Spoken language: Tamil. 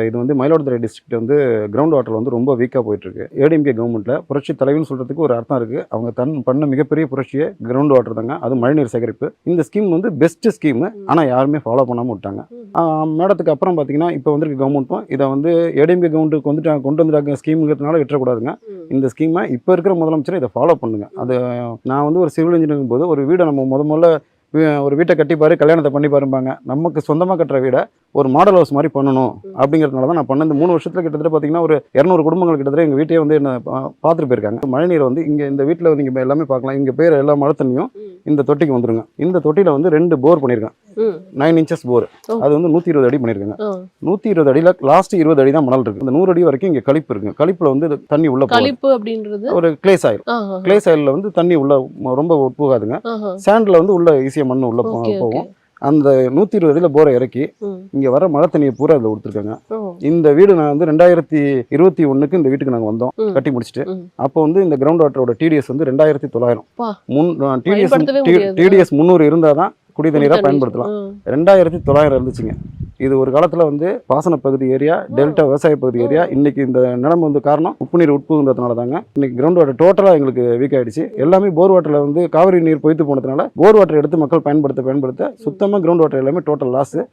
இது வந்து மயிலாடுதுறை டிஸ்ட்ரிக்ட் வந்து கிரவுண்ட் வாட்டர் வந்து ரொம்ப வீக்காக போயிட்டுருக்கு. ஏடிஎம்கே கவர்மெண்ட்டில் புரட்சி தலைவர்னு சொல்கிறதுக்கு ஒரு அர்த்தம் இருக்குது. அவங்க பண்ண மிகப்பெரிய புரட்சியே கிரவுண்ட் வாட்டர் தாங்க. அது மழைநீர் சேகரிப்பு. இந்த ஸ்கீம் வந்து பெஸ்ட் ஸ்கீம். ஆனால் யாருமே ஃபாலோ பண்ணாமல் விட்டாங்க. மேடத்துக்கு அப்புறம் பார்த்தீங்கன்னா இப்போ வந்திருக்க கவர்மெண்ட்டும் இதை வந்து ஏடிஎம்கே கவர்மெண்ட்டுக்கு கொண்டு வந்துட்டாங்க ஸ்கீமுங்கிறதுனால விட்டுறக்கூடாதுங்க. இந்த ஸ்கீமை இப்போ இருக்கிற முதலமைச்சர் இதை ஃபாலோ பண்ணுங்க. அது நான் வந்து ஒரு சிவில் இன்ஜினியரிங் போது ஒரு வீடை நம்ம முதல்ல ஒரு வீட்டை கட்டிப்பாரு, கல்யாணத்தை பண்ணி பாருப்பாங்க. நமக்கு சொந்தமாக கட்டுற வீடை ஒரு மாடல் ஹவுஸ் மாதிரி பண்ணணும் அப்படிங்கிறதுனால தான் நான் பண்ண. இந்த 3 வருஷத்தில் கிட்டத்தட்ட பார்த்தீங்கன்னா ஒரு 200 குடும்பங்கள் கிட்டத்தட்ட எங்கள் வீட்டையே வந்து என்ன பார்த்துட்டு போயிருக்காங்க. மழைநீரை வந்து இங்கே இந்த வீட்டில் நீங்கள் எல்லாமே பார்க்கலாம். இங்கே பேர் எல்லா மழை தண்ணியும் இந்த தொட்டிக்கு வந்துருங்க. இந்த தொட்டியில் வந்து 2 போர் பண்ணியிருக்கேன். 9 inches போர். அது வந்து 120 அடி பண்ணியிருக்காங்க. 120 அடியில் லாஸ்ட் 20 அடி தான் மணல் இருக்குது. இந்த 100 அடி வரைக்கும் இங்கே கழிப்பு இருக்குங்க. கழிப்பில் வந்து தண்ணி உள்ள கழிப்பு அப்படின்றது ஒரு கிளே சாயில். கிளே சாயிலில் வந்து தண்ணி உள்ள ரொம்ப போகாதுங்க. சாண்டில் வந்து உள்ள ஈஸியாக மண் உள்ள போகும். அந்த 120 அடியில் போரை இறக்கி இங்கே வர மழை தண்ணியை பூரா அதில் கொடுத்துருக்காங்க. இந்த வீடு நான் வந்து 2021 இந்த வீட்டுக்கு நாங்கள் வந்தோம் கட்டி முடிச்சுட்டு. அப்போ வந்து இந்த கிரவுண்ட் வாட்டரோட டிடிஎஸ் வந்து 2900. டிடிஎஸ் 300 இருந்தால் தான் குடி தண்ணீராக பயன்படுத்தலாம். 2900 இருந்துச்சுங்க. இது ஒரு காலத்தில் வந்து பாசன பகுதி ஏரியா, டெல்டா விவசாய பகுதி ஏரியா. இன்னைக்கு இந்த நிலைமை வந்து காரணம் உப்பு நீர் உட்புகுந்ததுனால தாங்க. இன்னைக்கு கிரவுண்ட் வாட்டர் டோட்டலாக எங்களுக்கு வீக் ஆயிடுச்சு. எல்லாமே போர் வாட்டரில் வந்து காவிரி நீர் பொய்த்து போனதுனால போர் வாட்டர் எடுத்து மக்கள் பயன்படுத்த சுத்தமாக கிரவுண்ட் வாட்டர் எல்லாமே டோட்டல் லாஸ்.